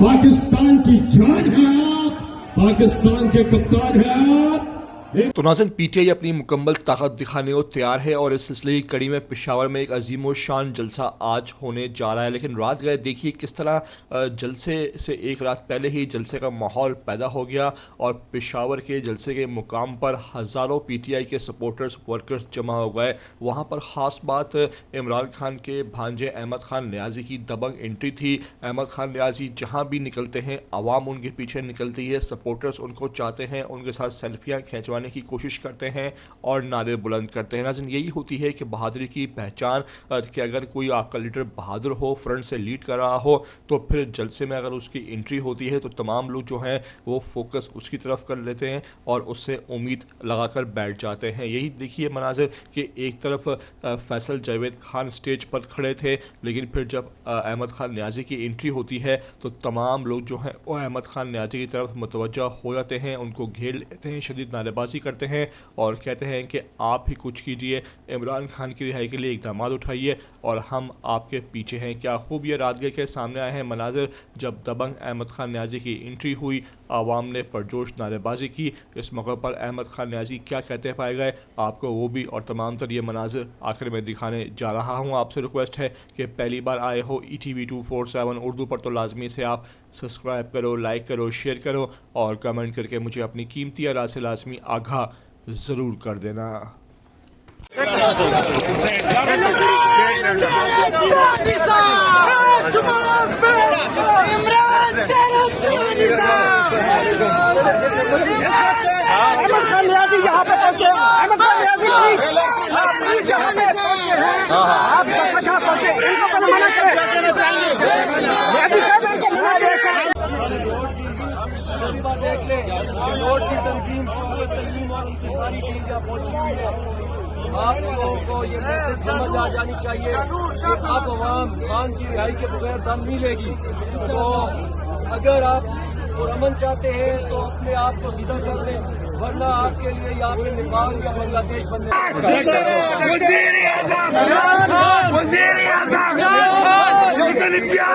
पाकिस्तान की जान है आप, पाकिस्तान के कप्तान हैं आप। तो नाज़रीन, पीटीआई अपनी मुकम्मल ताकत दिखाने को तैयार है और इस सिलसिले की कड़ी में पेशावर में एक अजीम व शान जलसा आज होने जा रहा है। लेकिन रात गए देखिए किस तरह जलसे से एक रात पहले ही जलसे का माहौल पैदा हो गया और पेशावर के जलसे के मुकाम पर हज़ारों पीटीआई के सपोर्टर्स वर्कर्स जमा हो गए। वहाँ पर ख़ास बात इमरान खान के भांजे अहमद खान नियाज़ी की दबंग एंट्री थी। अहमद खान नियाज़ी जहाँ भी निकलते हैं आवाम उनके पीछे निकलती है, सपोर्टर्स उनको चाहते हैं, उनके साथ सेल्फियाँ खिंचवाने की कोशिश करते हैं और नारे बुलंद करते हैं। नाज़रीन, यही होती है कि बहादुरी की पहचान, कि अगर कोई आपका लीडर बहादुर हो, फ्रंट से लीड कर रहा हो, तो फिर जलसे में अगर उसकी एंट्री होती है तो तमाम लोग जो हैं वो फोकस उसकी तरफ कर लेते हैं और उससे उम्मीद लगाकर बैठ जाते हैं। यही देखिए मनाजिर कि एक तरफ फैसल जावेद खान स्टेज पर खड़े थे, लेकिन फिर जब अहमद खान नियाज़ी की एंट्री होती है तो तमाम लोग जो हैं वो अहमद खान नियाज़ी की तरफ मुतवज्जा हो जाते हैं, उनको घेर लेते हैं, शदीद नारेबाजी करते हैं और कहते हैं कि आप ही कुछ कीजिए, इमरान खान की रिहाई के लिए इक़दाम उठाइए और हम आपके पीछे हैं। क्या खूब ये रात के सामने आए हैं मनाजिर जब दबंग अहमद खान नियाज़ी की एंट्री हुई, आवाम ने परजोश नारेबाजी की। इस मौके पर अहमद खान नियाज़ी क्या कहते पाए गए, आपको वो भी और तमाम तर ये मनाजिर आखिर में दिखाने जा रहा हूँ। आपसे रिक्वेस्ट है कि पहली बार आए हो ETV 247 उर्दू पर तो लाजमी से आप सब्सक्राइब करो, लाइक करो, शेयर करो और कमेंट करके मुझे अपनी कीमती राय से लाजमी आगाह ज़रूर कर देना। अहमद खान नियाज़ी यहाँ पे पहुंचे, अहमद खान नियाज़ी प्लीज यहाँ पे पहुंचे हैं, आप यहाँ पहुंचे, इनको पहले मना करें, नियाज़ी साहब इनको मना करें। देख ले रोड की तंजीम और उनकी सारी टीम यहाँ पहुंची हुई है। आप लोगों को ये मैसेज समझ आ जानी चाहिए कि अब अवाम खान की रिहाई के बगैर दम नहीं लेगी। तो अगर आप पुरअमन चाहते हैं तो अपने आप को सीधा कर लें, वरना आपके लिए यहाँ पे नेपाल या बांग्लादेश बनने क्या